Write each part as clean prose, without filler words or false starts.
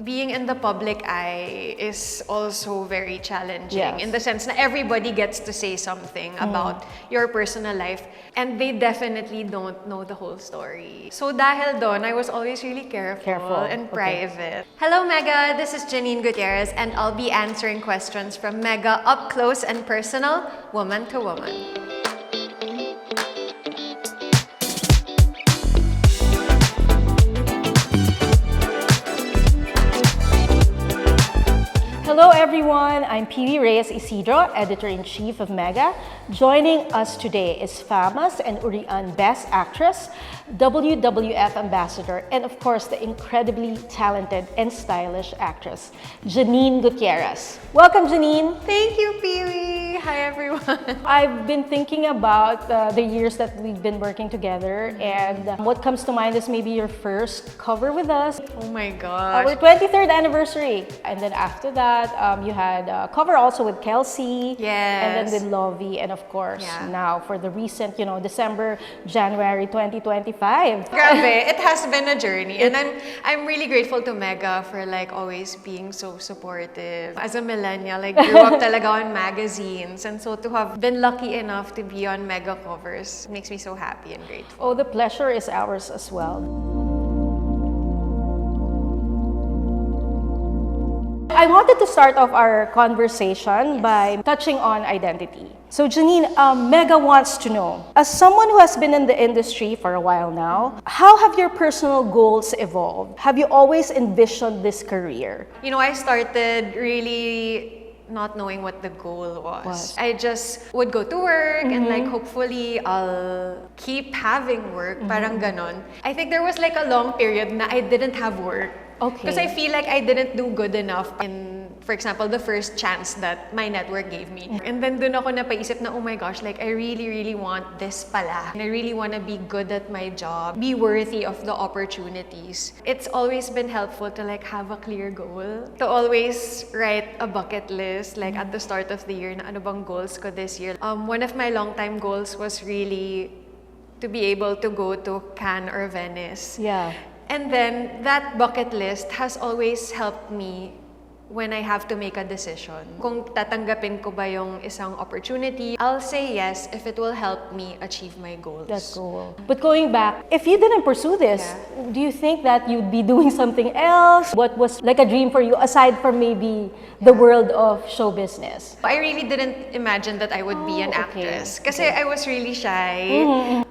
being in the public eye is also very challenging in the sense that everybody gets to say something about your personal life and they definitely don't know the whole story. So dahil doon, I was always really careful and private. Hello Mega, this is Janine Gutierrez and I'll be answering questions from Mega up close and personal, woman to woman. Hello everyone, I'm P.V. Reyes Isidro, Editor-in-Chief of Mega. Joining us today is famous and Urian Best Actress, WWF Ambassador, and of course the incredibly talented and stylish actress, Janine Gutierrez. Welcome Janine! Thank you, P.V. Hi everyone! I've been thinking about the years that we've been working together and what comes to mind is maybe your first cover with us. Oh my gosh! Our 23rd anniversary. And then after that, you had a cover also with Kelsey, and then with Lovey, and of course now for the recent, December, January 2025. Grabe, it has been a journey, and I'm really grateful to Mega for like always being so supportive. As a millennial, I grew up talaga on magazines, and so to have been lucky enough to be on Mega covers makes me so happy and grateful. Oh, the pleasure is ours as well. I wanted to start off our conversation by touching on identity. So Janine, Mega wants to know, as someone who has been in the industry for a while now, how have your personal goals evolved? Have you always envisioned this career? You know, I started really not knowing what the goal was. I just would go to work and like hopefully I'll keep having work, parang ganon. I think there was like a long period na I didn't have work. Because I feel like I didn't do good enough in, for example, the first chance that my network gave me. And then dun ako napaisip na, oh my gosh, like I really want this pala. And I really want to be good at my job, be worthy of the opportunities. It's always been helpful to like have a clear goal, to always write a bucket list, like at the start of the year, na ano bang goals ko this year. One of my long-time goals was really to be able to go to Cannes or Venice. And then that bucket list has always helped me when I have to make a decision. Kung tatanggapin ko ba yung isang opportunity, I'll say yes if it will help me achieve my goals. That's cool. But going back, if you didn't pursue this, do you think that you'd be doing something else? What was like a dream for you aside from maybe the world of show business? I really didn't imagine that I would be an actress. Kasi I was really shy.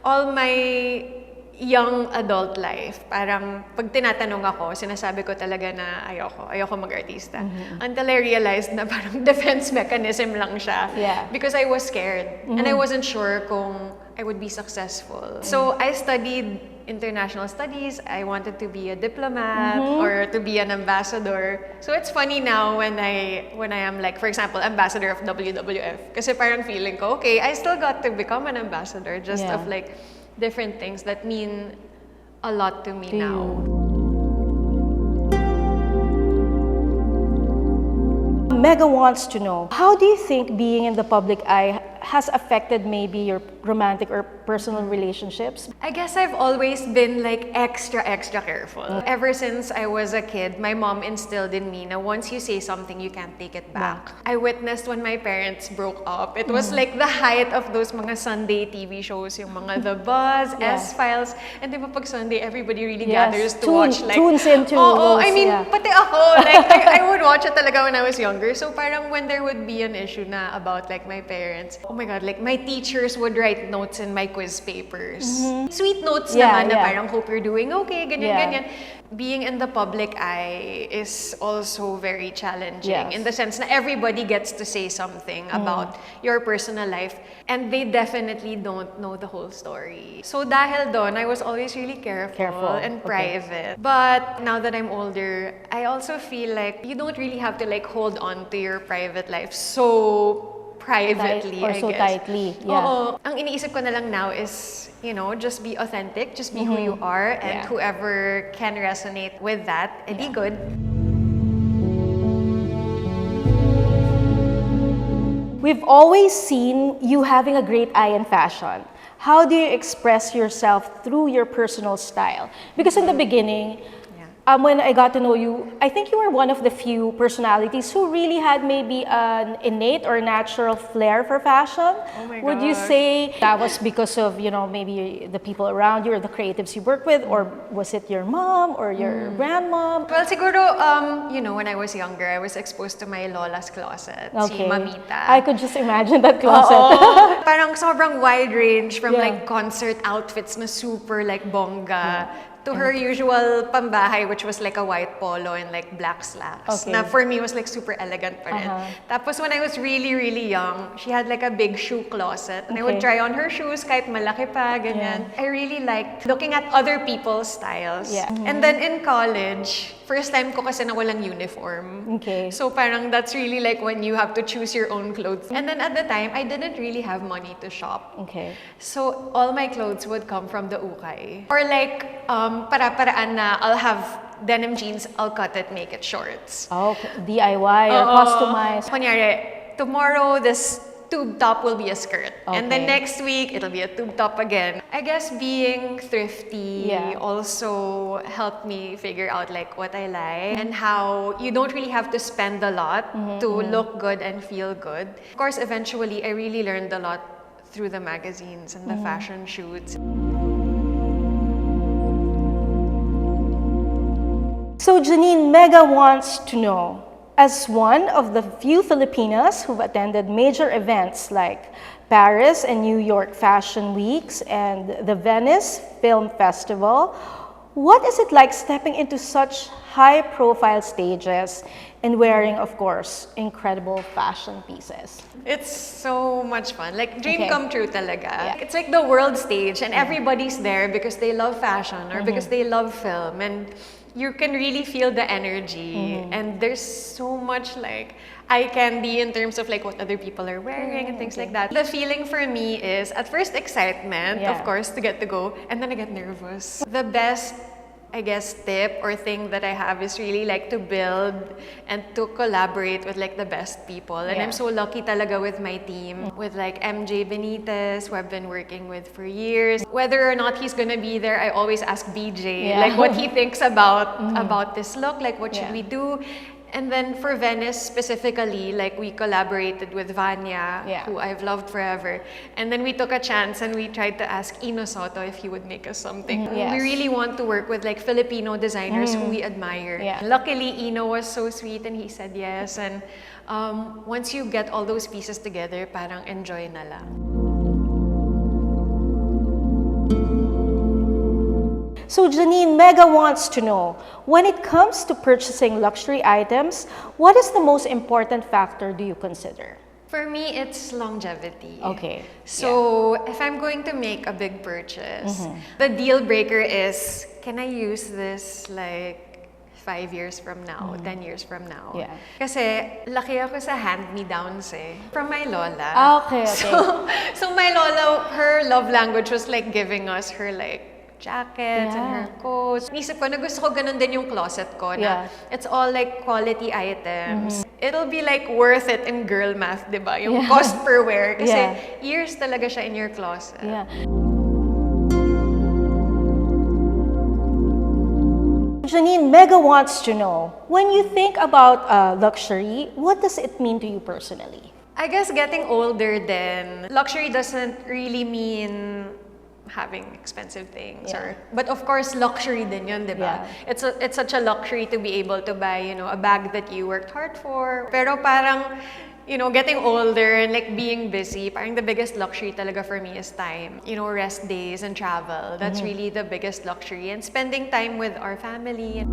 All my young adult life, parang pag tinatanong ako, sinasabi ko talaga na ayoko mag-artista. Until I realized na parang defense mechanism lang siya. Because I was scared and I wasn't sure kung I would be successful. So I studied international studies. I wanted to be a diplomat or to be an ambassador. So it's funny now when I am like, for example, ambassador of WWF. Kasi parang feeling ko, okay, I still got to become an ambassador just of like different things that mean a lot to me now. Mega wants to know, how do you think being in the public eye has affected maybe your romantic or personal relationships? I guess I've always been like extra careful. Ever since I was a kid, my mom instilled in me na once you say something, you can't take it back. I witnessed when my parents broke up. It was like the height of those mga Sunday TV shows, yung mga The Buzz, S-Files. And di ba pag Sunday, everybody really gathers to watch like... Tunes into I mean, pati ako, like I would watch it talaga when I was younger. So parang when there would be an issue na about like my parents, oh my God, like my teachers would write notes in my quiz papers. Sweet notes naman na parang hope you're doing okay, ganyan. Being in the public eye is also very challenging in the sense na everybody gets to say something about your personal life and they definitely don't know the whole story. So dahil doon, I was always really careful and private. But now that I'm older, I also feel like you don't really have to like hold on to your private life so privately, or so tightly. Oo. Ang iniisip ko na lang now is, just be authentic, just be who you are, and whoever can resonate with that, edi good. We've always seen you having a great eye in fashion. How do you express yourself through your personal style? Because in the beginning, when I got to know you, I think you were one of the few personalities who really had maybe an innate or natural flair for fashion. Oh my Would you gosh. say that was because of, you know, maybe the people around you or the creatives you work with, or was it your mom or your grandmom? Well, siguro, you know, when I was younger, I was exposed to my lola's closet, si Mamita. I could just imagine that closet. Oo. Parang sobrang wide range from Yeah. like concert outfits na super like bongga to her usual pambahay, which was like a white polo and like black slacks. Okay. Na for me was like super elegant pa rin. Tapos when I was really, really young, she had like a big shoe closet. And I would try on her shoes kahit malaki pa, ganyan. I really liked looking at other people's styles. Yeah. And then in college, first time ko kasi na walang uniform. Okay. So parang that's really like when you have to choose your own clothes. And then at the time, I didn't really have money to shop. Okay. So all my clothes would come from the ukay. Or like, para-paraan na I'll have denim jeans, I'll cut it, make it shorts. Oh, DIY or customized. Kunyari, tomorrow this tube top will be a skirt. And then Okay. next week, it'll be a tube top again. I guess being thrifty also helped me figure out like what I like and how you don't really have to spend a lot to look good and feel good. Of course, eventually, I really learned a lot through the magazines and the fashion shoots. So Janine, Mega wants to know, as one of the few Filipinas who've attended major events like Paris and New York Fashion Weeks and the Venice Film Festival, what is it like stepping into such high-profile stages and wearing, of course, incredible fashion pieces? It's so much fun. Like, dream come true talaga. Yeah. It's like the world stage and everybody's there because they love fashion or because they love film. And you can really feel the energy. And there's so much like eye candy in terms of like what other people are wearing and things like that. The feeling for me is at first excitement, of course, to get to go. And then I get nervous. The best, I guess, tip or thing that I have is really like to build and to collaborate with like the best people. And I'm so lucky talaga with my team, with like MJ Benitez, who I've been working with for years. Whether or not he's gonna be there, I always ask BJ like what he thinks about this look, like what should we do. And then for Venice specifically, like we collaborated with Vanya, who I've loved forever. And then we took a chance and we tried to ask Ino Soto if he would make us something. We really want to work with like Filipino designers who we admire. Luckily, Ino was so sweet and he said yes. And once you get all those pieces together, parang enjoy na lang. So Janine, Mega wants to know, when it comes to purchasing luxury items, what is the most important factor do you consider? For me, it's longevity. Okay. So if I'm going to make a big purchase, the deal breaker is, can I use this like 5 years from now, 10 years from now? Yeah. Kasi laki ako sa hand-me-downs from my lola. Okay. So my lola, her love language was like giving us her like jackets and her coats. Nisip ko na gusto ko ganun din yung closet ko na it's all like quality items. It'll be like worth it in girl math, di ba? Yung cost per wear. Kasi years talaga siya in your closet. Janine, Mega wants to know, when you think about luxury, what does it mean to you personally? I guess getting older then, luxury doesn't really mean having expensive things but of course luxury din yun, diba? It's such a luxury to be able to buy, you know, a bag that you worked hard for. Pero parang, you know, getting older and like being busy, parang the biggest luxury talaga for me is time. You know, rest days and travel. That's really the biggest luxury, and spending time with our family.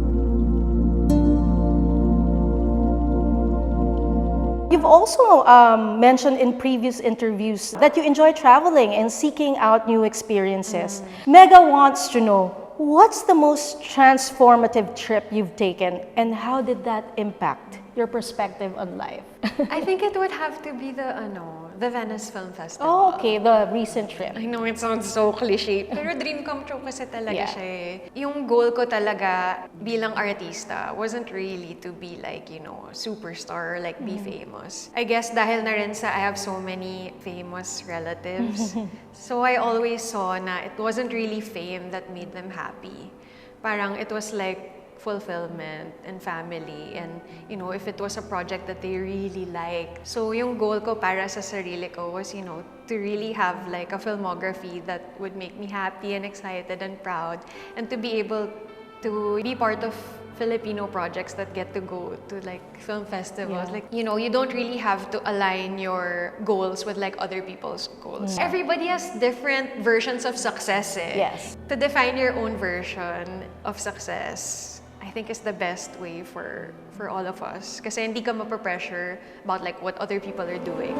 You've also mentioned in previous interviews that you enjoy traveling and seeking out new experiences. Mega wants to know, what's the most transformative trip you've taken and how did that impact your perspective on life? I think it would have to be the Venice Film Festival. Oh, okay, the recent trip. I know it sounds so cliche, pero dream come true kasi talaga siya eh. Yung goal ko talaga bilang artista wasn't really to be like, you know, superstar or like be famous. I guess dahil na rin sa I have so many famous relatives. So I always saw na it wasn't really fame that made them happy. Parang it was like fulfillment and family, and you know, if it was a project that they really like. So yung goal ko para sa sarili ko was, you know, to really have like a filmography that would make me happy and excited and proud, and to be able to be part of Filipino projects that get to go to like film festivals. Yeah. Like, you know, you don't really have to align your goals with like other people's goals. Everybody has different versions of success, eh. Yes. To define your own version of success, I think is the best way for all of us. Kasi hindi ka mapapressure about like what other people are doing.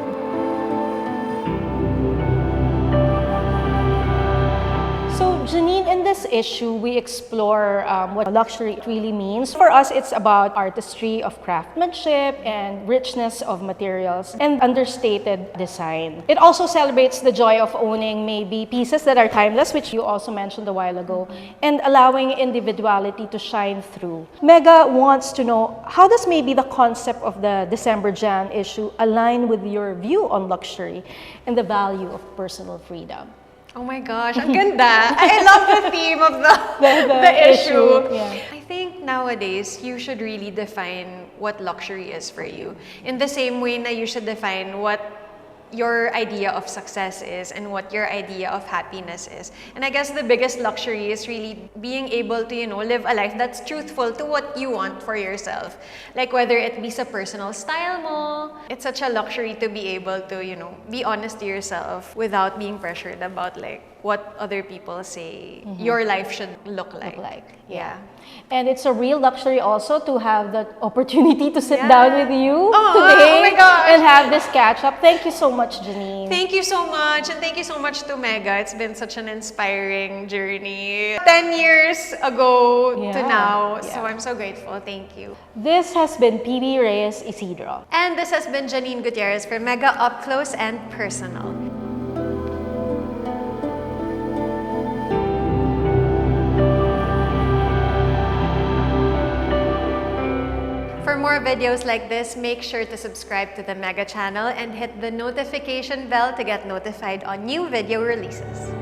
So, Janine, in this issue, we explore what luxury really means. For us, it's about artistry of craftsmanship and richness of materials and understated design. It also celebrates the joy of owning maybe pieces that are timeless, which you also mentioned a while ago, and allowing individuality to shine through. Mega wants to know, how does maybe the concept of the December Jan issue align with your view on luxury and the value of personal freedom? Oh my gosh, ang ganda! I love the theme of the issue. Yeah. I think nowadays, you should really define what luxury is for you. In the same way na you should define what your idea of success is and what your idea of happiness is. And I guess the biggest luxury is really being able to, you know, live a life that's truthful to what you want for yourself. Like whether it be sa personal style mo, it's such a luxury to be able to, you know, be honest to yourself without being pressured about like what other people say your life should look like. Yeah. And it's a real luxury also to have the opportunity to sit Yeah. down with you Oh, today oh my gosh. and have this catch up. Thank you so much, Janine. Thank you so much, and thank you so much to Mega. It's been such an inspiring journey. 10 years ago to Yeah, now, yeah. so I'm so grateful. Thank you. This has been PB Reyes Isidro. And this has been Janine Gutierrez for Mega Up Close and Personal. For more videos like this, make sure to subscribe to the Mega channel and hit the notification bell to get notified on new video releases.